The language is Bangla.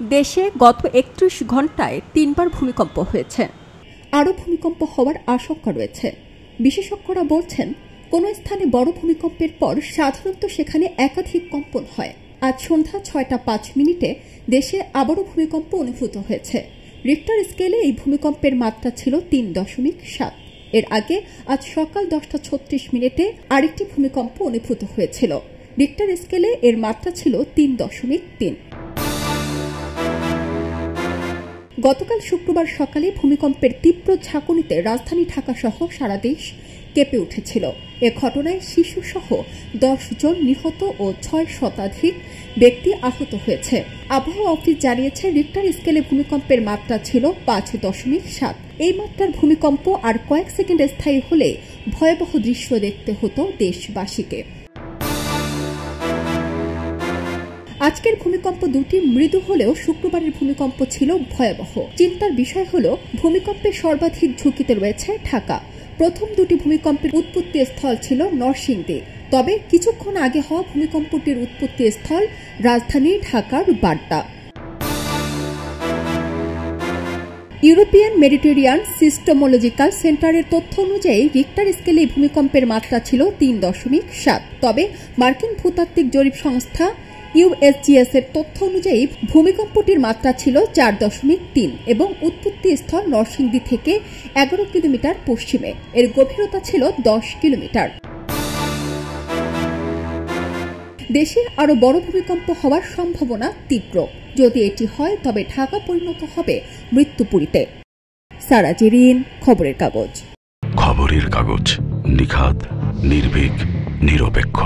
দেশে গত ৩১ ঘণ্টায় ৩বার ভূমিকম্প হয়েছে। আরও ভূমিকম্প হওয়ার আশঙ্কা রয়েছে। বিশেষজ্ঞরা বলছেন, কোনো স্থানে বড় ভূমিকম্পের পর সাধারণত সেখানে একাধিক কম্পন হয়। আজ সন্ধ্যা ৬টা ৫ মিনিটে দেশে আবারও ভূমিকম্প অনুভূত হয়েছে। রিক্টার স্কেলে এই ভূমিকম্পের মাত্রা ছিল ৩.৭। এর আগে আজ সকাল ১০টা ৩৬ মিনিটে আরেকটি ভূমিকম্প অনুভূত হয়েছিল। রিক্টার স্কেলে এর মাত্রা ছিল ৩.৩। গতকাল শুক্রবার সকালে ভূমিকম্পের তীব্র ঝাঁকুনিতে রাজধানী ঢাকা সহ সারা দেশ কেঁপে উঠেছিল। এ ঘটনায় শিশুসহ ১০ জন নিহত ও ৬ শতাধিক ব্যক্তি আহত হয়েছে। আবহাওয়া অফিস জানিয়েছে, রিক্টার স্কেলে ভূমিকম্পের মাত্রা ছিল ৫.৭। এই মাত্রার ভূমিকম্প আর কয়েক সেকেন্ড স্থায়ী হলে ভয়াবহ দৃশ্য দেখতে হতো দেশবাসীকে। আজকের ভূমিকম্প দুটি মৃদু হলেও শুক্রবারের ভূমিকম্প ছিল ভয়াবহ। চিন্তার বিষয় হল, ভূমিকম্পের সর্বাধিক ঝুঁকিতে রয়েছে ঢাকা। প্রথম দুটি ভূমিকম্পের উৎপত্তি স্থল ছিল নরসিংদী, তবে কিছুক্ষণ আগে হওয়া ভূমিকম্পটির উৎপত্তি স্থল রাজধানী ঢাকার বাড্ডা। ইউরোপিয়ান মেডিটেরিয়ান সিস্টেমোলজিক্যাল সেন্টারের তথ্য অনুযায়ী রিক্টার স্কেলে ভূমিকম্পের মাত্রা ছিল ৩.৭। তবে মার্কিন ভূতাত্ত্বিক জরিপ সংস্থা ইউএসজিএস এর তথ্য অনুযায়ী ভূমিকম্পটির মাত্রা ছিল ৪.৩ এবং উৎপত্তি স্থল নরসিংদী থেকে ১১ কিলোমিটার পশ্চিমে। এর গভীরতা ছিল ১০ কিলোমিটার। দেশে আরও বড় ভূমিকম্প হওয়ার সম্ভাবনা তীব্র। যদি এটি হয় তবে ঢাকা পরিণত হবে মৃত্যুপুরীতে। সারা জেরিন, খবরের কাগজ। খবরের কাগজ, নিখাদ, নির্ভীক, নিরপেক্ষ।